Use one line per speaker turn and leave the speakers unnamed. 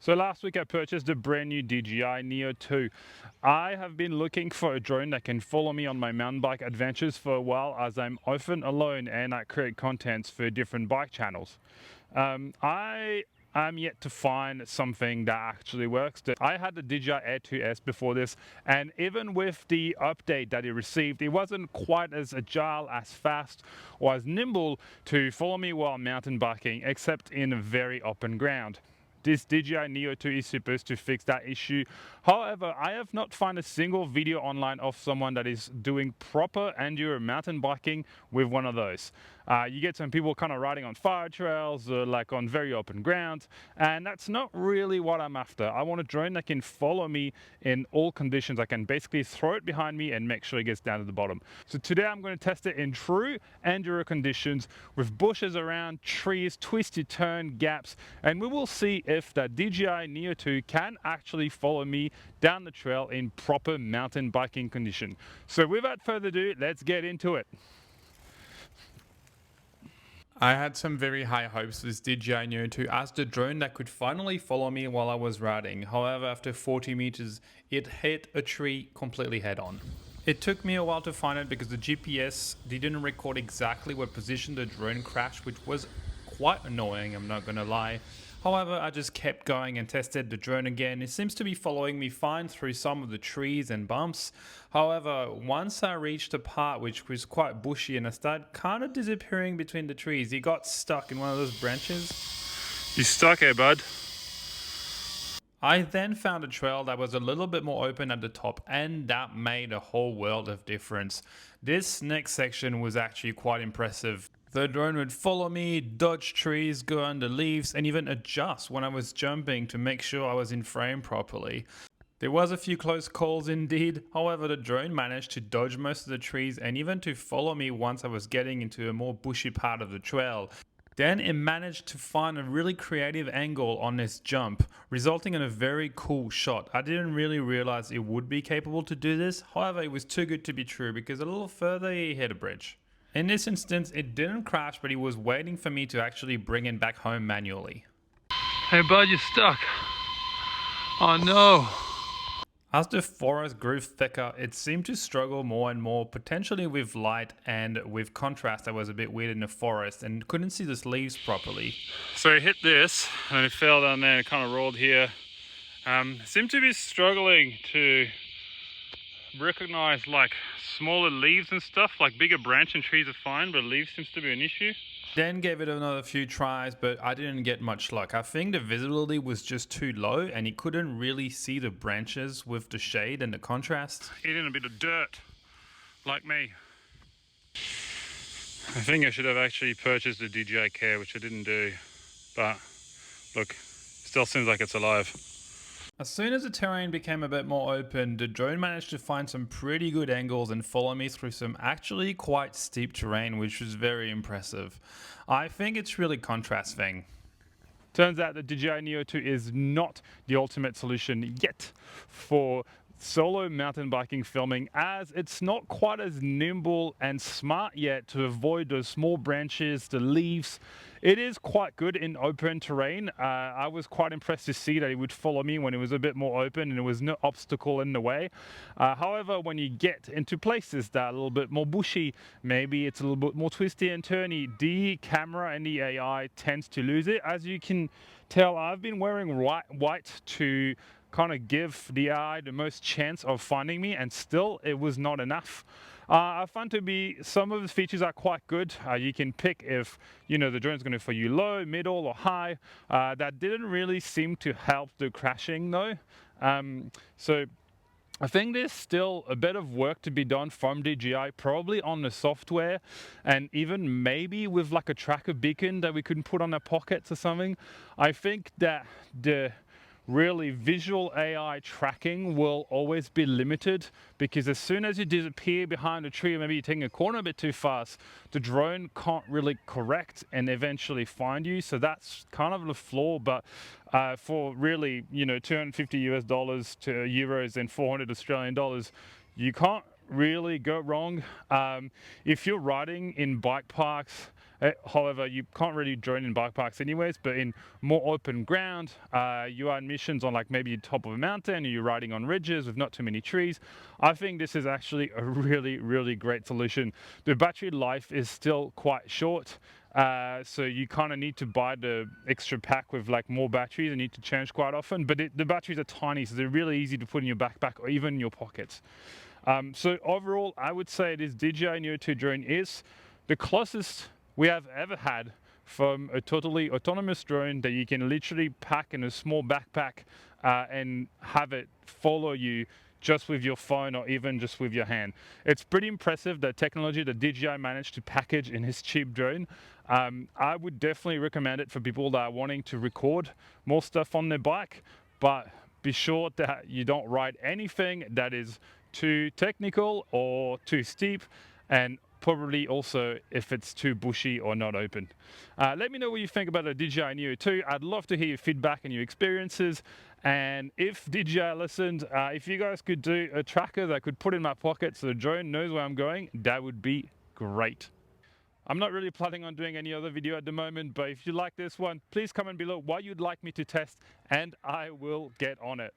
So last week I purchased a brand new DJI Neo 2. I have been looking for a drone that can follow me on my mountain bike adventures for a while, as I'm often alone and I create contents for different bike channels. I am yet to find something that actually works. I had the DJI Air 2S before this, and even with the update that it received, it wasn't quite as agile, as fast, or as nimble to follow me while mountain biking, except in very open ground. This DJI Neo 2 is supposed to fix that issue. However, I have not found a single video online of someone that is doing proper enduro mountain biking with one of those. You get some people kind of riding on fire trails, like on very open ground, and that's not really what I'm after. I want a drone that can follow me in all conditions. I can basically throw it behind me and make sure it gets down to the bottom. So today I'm going to test it in true enduro conditions with bushes around, trees, twisty turn, gaps, and we will see if the DJI Neo 2 can actually follow me down the trail in proper mountain biking condition. So without further ado, let's get into it.
I had some very high hopes for this DJI Neo 2 as the drone that could finally follow me while I was riding. However, after 40 meters, it hit a tree completely head on. It took me a while to find it because the GPS didn't record exactly what position the drone crashed, which was quite annoying, I'm not gonna lie. However, I just kept going and tested the drone again. It seems to be following me fine through some of the trees and bumps. However, once I reached a part which was quite bushy and I started kind of disappearing between the trees, it got stuck in one of those branches.
You stuck here, bud.
I then found a trail that was a little bit more open at the top, and that made a whole world of difference. This next section was actually quite impressive. The drone would follow me, dodge trees, go under leaves, and even adjust when I was jumping to make sure I was in frame properly. There was a few close calls indeed, however the drone managed to dodge most of the trees and even to follow me once I was getting into a more bushy part of the trail. Then it managed to find a really creative angle on this jump, resulting in a very cool shot. I didn't really realize it would be capable to do this, however it was too good to be true because a little further he hit a bridge. In this instance, it didn't crash, but he was waiting for me to actually bring it back home manually.
Hey bud, you're stuck. Oh no.
As the forest grew thicker, it seemed to struggle more and more, potentially with light and with contrast that was a bit weird in the forest and couldn't see the leaves properly.
So it hit this and it fell down there and kind of rolled here. Seemed to be struggling to recognize like smaller leaves and stuff. Like bigger branch and trees are fine, but leaves seems to be an issue.
Then gave it another few tries, but I didn't get much luck. I think the visibility was just too low and he couldn't really see the branches with the shade and the contrast.
Eating a bit of dirt, like me. I think I should have actually purchased a DJI Care, which I didn't do, but look, still seems like it's alive.
As soon as the terrain became a bit more open, the drone managed to find some pretty good angles and follow me through some actually quite steep terrain, which was very impressive. I think it's really contrast thing.
Turns out the DJI Neo 2 is not the ultimate solution yet for solo mountain biking filming, as it's not quite as nimble and smart yet to avoid those small branches, the leaves. It is quite good in open terrain. I was quite impressed to see that it would follow me when it was a bit more open and there was no obstacle in the way. However, when you get into places that are a little bit more bushy, maybe it's a little bit more twisty and turny, the camera and the AI tends to lose it. As you can tell, I've been wearing white to kind of give the AI the most chance of finding me, and still it was not enough. I found to be some of the features are quite good. You can pick if the drone's going to for you low, middle, or high. That didn't really seem to help the crashing though. So I think there's still a bit of work to be done from DJI, probably on the software, and even maybe with like a tracker beacon that we could put on our pockets or something. I think that the really visual AI tracking will always be limited, because as soon as you disappear behind a tree or maybe you're taking a corner a bit too fast, the drone can't really correct and eventually find you. So that's kind of the flaw. But for really 250 US dollars to euros and 400 Australian dollars, you can't really go wrong. If you're riding in bike parks However, you can't really drone in bike parks anyways, but in more open ground, you are on missions on like maybe top of a mountain, or you're riding on ridges with not too many trees. I think this is actually a really, really great solution. The battery life is still quite short. So you kind of need to buy the extra pack with like more batteries and need to change quite often, but the batteries are tiny, so they're really easy to put in your backpack or even in your pockets. So overall, I would say this DJI Neo 2 drone is the closest we have ever had from a totally autonomous drone that you can literally pack in a small backpack and have it follow you just with your phone or even just with your hand. It's pretty impressive, the technology that DJI managed to package in his cheap drone. I would definitely recommend it for people that are wanting to record more stuff on their bike, but be sure that you don't ride anything that is too technical or too steep, and probably also if it's too bushy or not open. Let me know what you think about the DJI Neo 2. I'd love to hear your feedback and your experiences. And if DJI listened, if you guys could do a tracker that I could put in my pocket so the drone knows where I'm going, that would be great. I'm not really planning on doing any other video at the moment, but if you like this one, please comment below what you'd like me to test and I will get on it.